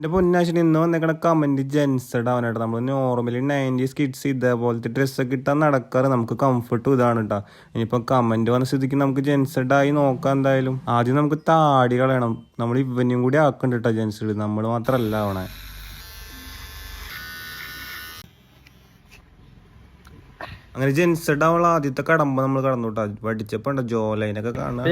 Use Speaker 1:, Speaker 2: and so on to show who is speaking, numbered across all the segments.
Speaker 1: എൻ്റെ പൊന്നാശിന് ഇന്ന് വന്നേക്കണ കമൻറ്റ് ജെൻസഡ് ആവാനായിട്ട് നമ്മൾ നോർമലി 90s കിഡ്സ് ഇതേപോലത്തെ ഡ്രസ്സൊക്കെ ഇട്ടാൽ നടക്കാറ് നമുക്ക് കംഫർട്ടും ഇതാണ് കേട്ടോ. ഇനിയിപ്പോൾ കമൻറ്റ് വന്ന സ്ഥിതിക്ക് നമുക്ക് ജെൻസഡ് ആയി നോക്കാം. എന്തായാലും ആദ്യം നമുക്ക് താടി കളയണം. നമ്മൾ ഇവനെയും കൂടി ആക്കണ്ട കേട്ടോ ജെൻസഡ്, നമ്മൾ മാത്രമല്ല ആവണേ. അങ്ങനെ ജെൻസഡ് ആവുള്ള ആദ്യത്തെ കടമ്പ നമ്മൾ കടന്നു കേട്ടോ. പഠിച്ചപ്പോ ജോലൈനൊക്കെ കാണാൻ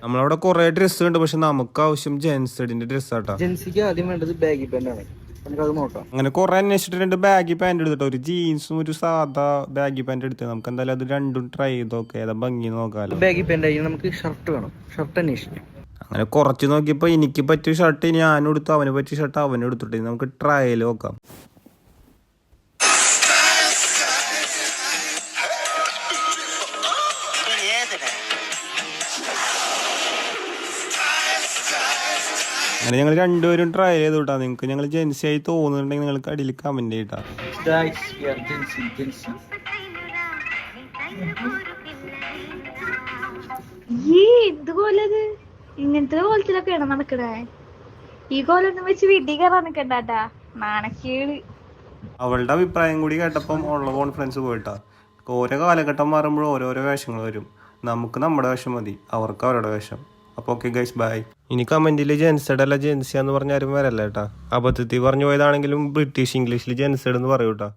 Speaker 1: നമ്മളവിടെ കുറെ ഡ്രസ്സ് ഉണ്ട്, പക്ഷെ നമുക്ക് ആവശ്യം ജെൻസഡിന്റെ ഡ്രസ് ആട്ടാ.
Speaker 2: ജെൻസിക്ക് ആദ്യം വേണ്ടത് ബാഗി പാന്റ് ആണ്. നമുക്കത് നോക്കാം.
Speaker 1: അങ്ങനെ കുറെ അന്വേഷിച്ചിട്ട് ബാഗി പാന്റ് എടുത്തിട്ടോ, ഒരു ജീൻസും ഒരു സാധാ ബാഗി പാന്റ് എടുത്ത് നമുക്ക് എന്തായാലും അത് രണ്ടും ട്രൈ ചെയ്തോക്കെ ഏതാ ഭംഗി നോക്കാലോ.
Speaker 2: ബാഗി പാന്റ് ആയി നമുക്ക് ഷർട്ട് വേണം, ഷർട്ട് അന്വേഷിക്കും.
Speaker 1: അങ്ങനെ കുറച്ച് നോക്കിയപ്പോ എനിക്ക് പറ്റിയ ഷർട്ട് ഞാനും എടുത്തു, അവന് പറ്റിയ ഷർട്ട് അവനും എടുത്തിട്ട് നമുക്ക് ട്രയൽ നോക്കാം. അങ്ങനെ ഞങ്ങൾ രണ്ടുപേരും ട്രൈ ചെയ്ത് വിട്ടാ. നിങ്ങൾക്ക് ഞങ്ങൾ ജെൻസി ആയി തോന്നുന്നുണ്ടെങ്കിൽ നിങ്ങൾക്ക് അടിയിൽ കമന്റ് ചെയ്താ.
Speaker 3: ഇങ്ങനത്തെ കോലത്തിലൊക്കെയാണ് നടക്കണേ. ഈ കോലൊന്നും വെച്ച് വീട്ടിൽ കയറാൻ നിക്കണ്ടാട്ടാ, നാണക്കേട്.
Speaker 1: അവളുടെ അഭിപ്രായം കൂടി കേട്ടപ്പം ഉള്ള കോൺഫിഡൻസ് പോയിട്ടാ. ഓരോ കാലഘട്ടം മാറുമ്പോഴും ഓരോരോ വേഷങ്ങൾ വരും. നമുക്ക് നമ്മുടെ വേഷം മതി, അവർക്ക് അവരുടെ വേഷം. അപ്പോൾ ഓക്കെ ഗൈസ്, ബൈ. ഇനി കമന്റിൽ ജെൻസഡ് അല്ല ജെൻസിയാന്ന് പറഞ്ഞാലും വരല്ല കേട്ടാ. അബദ്ധത്തിൽ പറഞ്ഞു പോയതാണെങ്കിലും ബ്രിട്ടീഷ് ഇംഗ്ലീഷിൽ ജെൻസഡ് എന്ന് പറയൂട്ടാ.